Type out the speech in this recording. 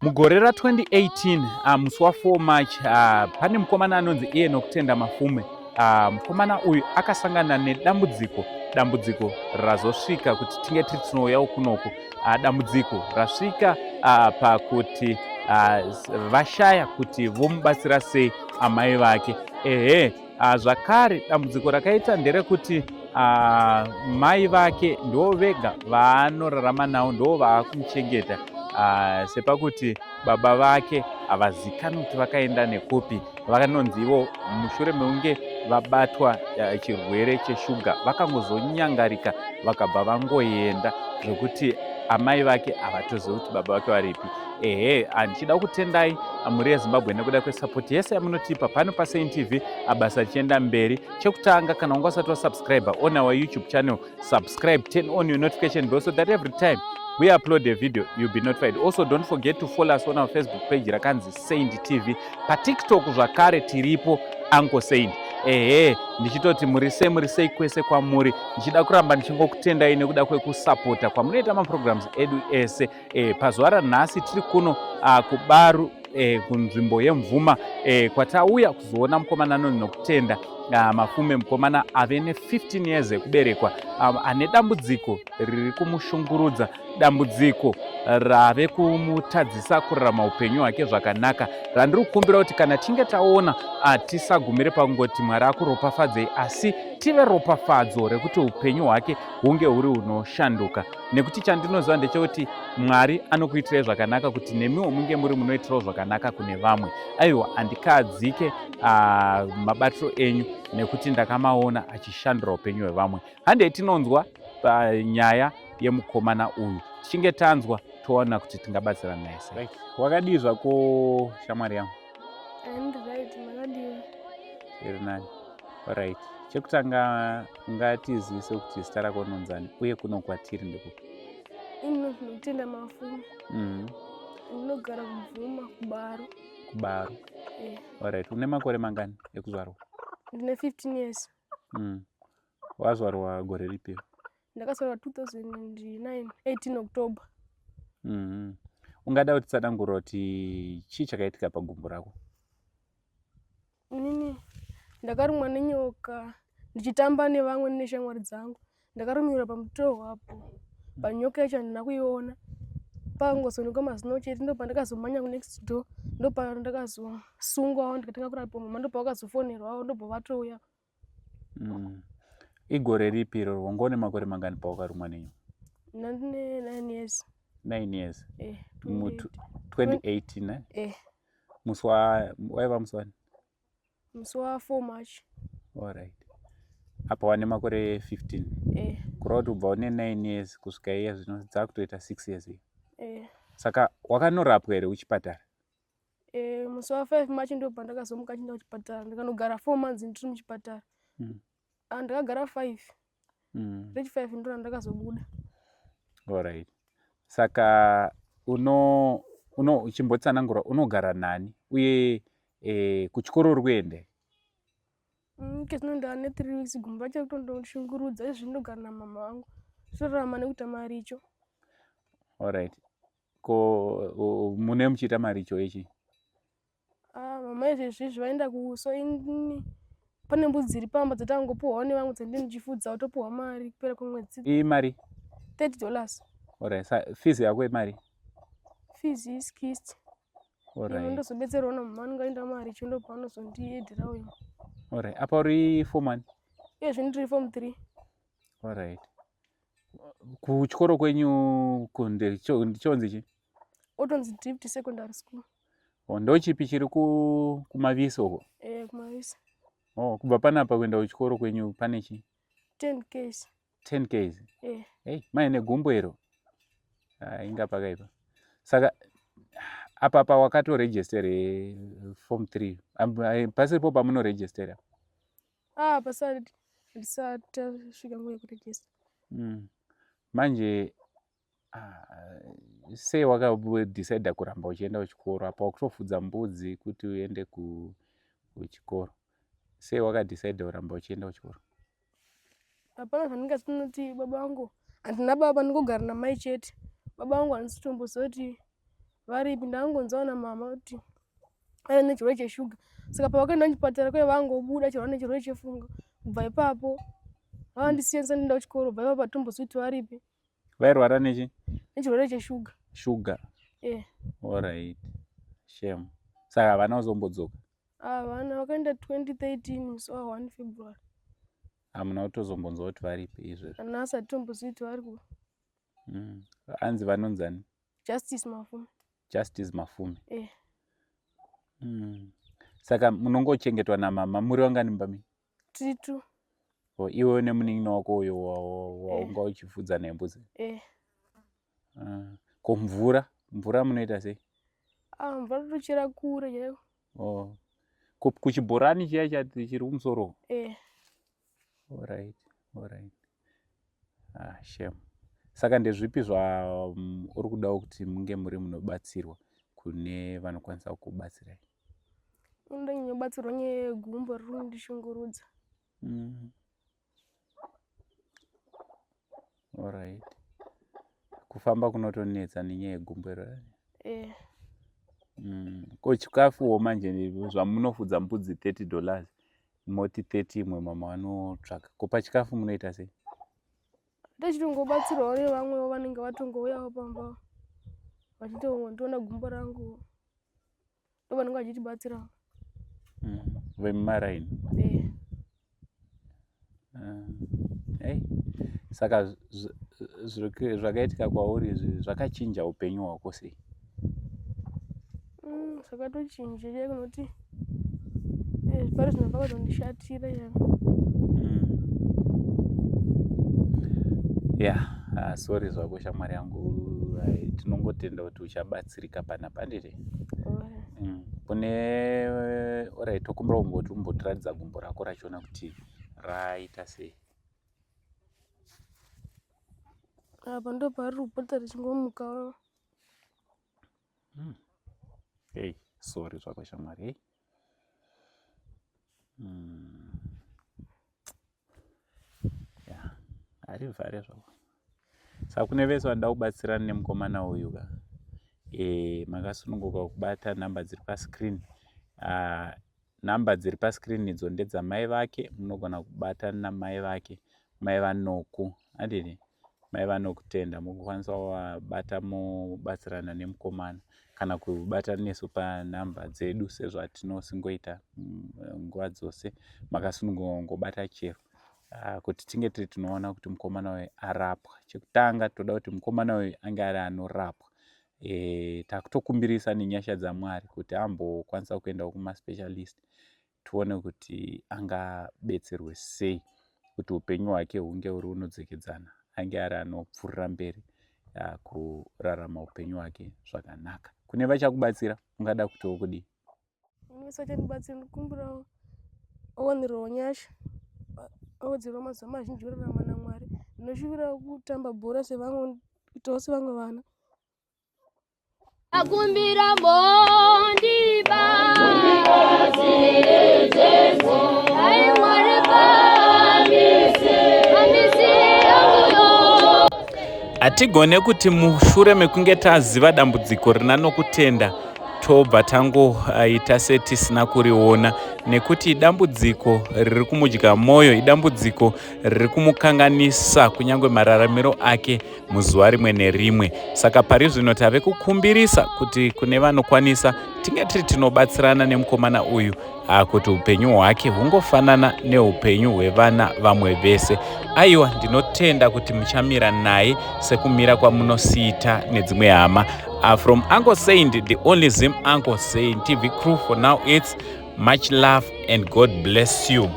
Mugore ra2018 musi wa4 March pane mukomana anonzi Enokutenda Mafume. Mukomana uyu akasangana nedambudziko razosvika kuti tinge tiri tinouyawo kunoku. Dambudziko rasvika pakuti vashaya kuti vomubatsira sei amai vake. Zvakare dambudziko rakaita nderekuti mai vake ndo vega vaanorarama navo, ndo vaakumuchengeta, sepakuti baba vake havazikanwi kuti vakaenda nekupi. Vakanonzi ivo mushure mekunge vabatwa chirwere cheshuga vakangozonyangarika vakabva vangoenda, zvokuti amai vake havatozivi kuti baba vake varipi. Ndichida kutendai muri yeZimbabwe nekuda kwesapoti yese yamunotipa pano paSaint TV, basa richienda mberi. Chekutanga, kana unga usati wasubscribe on our YouTube channel, subscribe, turn on your notification bell so that every time we upload a video you'll be notified. Also don't forget to follow us on our Facebook page rakanzi Saint TV. PaTikTok zvakare tiripo Uncle Saint. Ndichitoti murisei kwese kwamuri. Ndichida kuramba ndichingokutendai nekuda kwekusapota kwamunoita maprograms edu ese. Pazuva ranhasi tiri kuno kuBaru, kunzvimbo yeMvuma, kwatauya kuzoona mukomana anonzi Nokutenda Mafume, mukomana ave ne15 years ekuberekwa, ane dambudziko riri kumushungurudza, dambudziko rave kumutadzisa kurarama upenyu hwake zvakanaka, randiri kukumbira kuti kana tinge taona tisagumire pangoti Mwari akuropafadzei, asi tive ropafadzo rekuti upenyu hwake hunge huri hunoshanduka. Nekuti chandinoziva ndechekuti Mwari anokuitirai zvakanaka kuti nemiwo munge muri munoitirawo zvakanaka kune vamwe. Aiwa, handikadzike mabatiro enyu nekuti ndakamaona achishandura upenyu hwevamwe. Handei tinonzwa panyaya yemukomana uyu, tichinge tanzwa toona kuti tingabatsirana naye sei. Wakadii zvako shamwari yangu? Iri nani. Alright. Chekutanga ungatizivise kuti zita rako rinonzani uye kuno kwatiri ndekupi? Nokutenda Mafume. Ndinogara kuMvuma, kuBaru. kuBaru. Alright. Une makore mangani ekuzvarwa? Ndine 15 years. Wazvarwa gore ripi? Ndakazvarwa 2009, 18 October. Ungada kuti tsadangura kuti chii chakaitika pagumbo rako? Inini ndakarumwa nenyoka ndichitamba nevamwe neshamwari dzangu. Ndakarumirwa pamutoo hapo. Panyoka yacho handina kuiona. Pakangozonuka mazino chete, ndo pandakazomhanya kunext door, ndo pandakazosungwawo ndikatanga kurapiwa mama, ndo pavakazofonerwawo, ndo pavatouya. Igore ripi iroro? Wanga une makore mangani pawakarumwa nenyoka? Ndine 9 years. 9 years. 2018. 2018. Waiva musi wani? Musi wa4 March. Alright. Apa wane makore 15. Kureva kuti ubva une 9 years kusvika iya zvino dzakutoita 6 years iyi. Saka wakanorapwa here kuchipatara? Musi wa5 March ndo pandakazomuka chienda kuchipatara. Ndikanogara 4 months ndiri muchipatara. Ndakagara 5. Rechi5 ndo ndakazobuda. Alright. Saka uchimbotsanangura unogara nani uye kuchikoro uri kuenda? Kezvino ndava ne3 weeks gumbo racho kutondishungurudza, izvi ndinogara namama vangu. Totorarama nekuita maricho. Alright. Ko mune muchiita maricho echi? Mama izvezvi vaenda kuuso, ini pane mbudzi dziri pamba dzatangopuhwawo nevamwe dzandini ndichifudzawo, topuhwa mari kupera kwemwedzi. Iyi mari? $30. Alright. Fees yako yemari? Fees is 60. Alright. Ndozobetserwawo namama vangu aenda maricho, ndo pavanozondiedherawo ino. Alright. Apa uri form 1? Iyezve ndiri form 3. Alright. Kuchikoro kwenyu ndichonzi chi? Otonzi Drift Secondary School. Ndo chipi chiri kuMaviso uko? KuMaviso. Kubva panapa kuenda kuchikoro kwenyu pane chi? 10 Ks. 10 Ks? Maine gumbo ero? Inga pakaipa. Saka apa wakatorejistera form 3. Pasipo pamunorejistera? Pasati ndisatosvika nguva yekurejista. Manje sei wakadecida kuramba uchienda kuchikoro? Apa wakutofudza mbudzi kuti uende kuchikoro. Sei wakadecida kuramba uchienda kuchikoro? Hapana zvandingatinoti baba vangu handina baba, ndingogara namai chete. Baba vangu handisi kutomboziva kuti varipi ndakangonzawo namama kuti aine chirwere cheshuga, saka pavakaenda kuchipatara kwai vangobuda chirwere nechirwere chefunga. Kubva ipapo vakandisiyanisa nenda kuchikoro, kubva ipapo atombozwi kuti varipi vairwara nechi nechirwere cheshuga. shuga. Eh, Alright, shame. Saka havana kuzombodzoka. vana vakaenda 2013 musi wa1 February. Hamuna kutozombonzwa kuti varipi izvezvo. Ana asati tombozwi kuti vari ku Hanzi vanonzani? Justice Mafume. Justice Mafume. Eh, Saka munongochengetwa namama, muri vangani mumbamini? tiri tu. Iwe nemunin'ina wako uyo waunga uchifudza naye mbudzi. Ko mvura munoita sei? Mvura totochera kure chaiko. Kuchibhorani chiya chati chiri kumusoro. Alright. Shame. Saka ndezvipi uri kudawo kuti munge muri munobatsirwa kune vanokwanisa kukubatsirai? Ndanyanya kubatsirwa nyaya yegumbo riri kundishungurudza. Alright. Kufamba kunotonetsa nenyaya yegumbo iroro. Ko chikafuwo manje zvamunofudza mbudzi $30 moti 30 imwe mama vanotsvaka. Ko pachikafu munoita sei? Ndachitongobatsirwawo nevamwewo vanenge vatongouyawo pamba vachitongoona gumbo rangu, ndo vanenge vachitibatsirawo. Vemumaraini. Saka zvakaitika kwauri zvakachinja upenyu hwako sei? Zvakatochinja chaiko nokuti pari zvino pakatondishatira sorry zvako shamwari yangu, tinongotenda kuti uchabatsirika panapa ndiri. Alright, tokumbira kumboti umbotiratidza gumbo rako rachona kuti raita sei. Apa ndo pariri kupota richingomukawo. Sorry zvako shamwari. Harivhare zvako. Saka kune vese vanoda kubatsirana nemukomana uyu ka, makasununguka kubata namba dziri pascreen. Namba dziri pascreen idzo ndedzamai vake, munogona kubatana namai vake, mai Vanoku. Handini? Mai Vanokutenda mukukwanisa kubata mubatsirana nemukomana kana kubatana nesu panhamba dzedu sezvatinosingoita nguva dzose, makasununguka ngobata chero kuti tinge tiri tinoona kuti mukomana uyu arapwa. Chekutanga toda kuti mukomana uyu ange ari anorapwa. Takutokumbirisa nenyasha dzaMwari kuti ambokwanisa kuenda kumaspecialist tuone kuti angabetserwe sei kuti upenyu hwake hunge huri hunodzokedzana, ange ari anopfuurira mberi kurarama upenyu hwake zvakanaka. Kune vachakubatsira ungada kutiwo kudii? Ine sachandibatsira ndikumbirawo owanirwawo nyasha, awedzerwa mazuva mazhinji orarama naMwari. Ndinoshuvira kutamba bhora sevamwe, kuitawo sevamwe vana. Akumbira mbondiba hatigone kuti mushure mekunge taziva dambudziko rina nokutenda tobva tangoita setisina kuriona, nekuti idambudziko riri kumudya mwoyo, idambudziko riri kumukanganisa kunyange mararamiro ake muzuva rimwe nerimwe. Saka pari zvino tave kukumbirisa kuti kune vanokwanisa tinge tiri tinobatsirana nemukomana uyu kuti upenyu hwake hungofanana neupenyu hwevana vamwe vese. Aiwa, ndinotenda kuti muchamira naye sekumira kwamunosiita nedzimwe hama. From Uncle Saint, the only Zim Uncle Saint TV crew, for now it's much love and God bless you.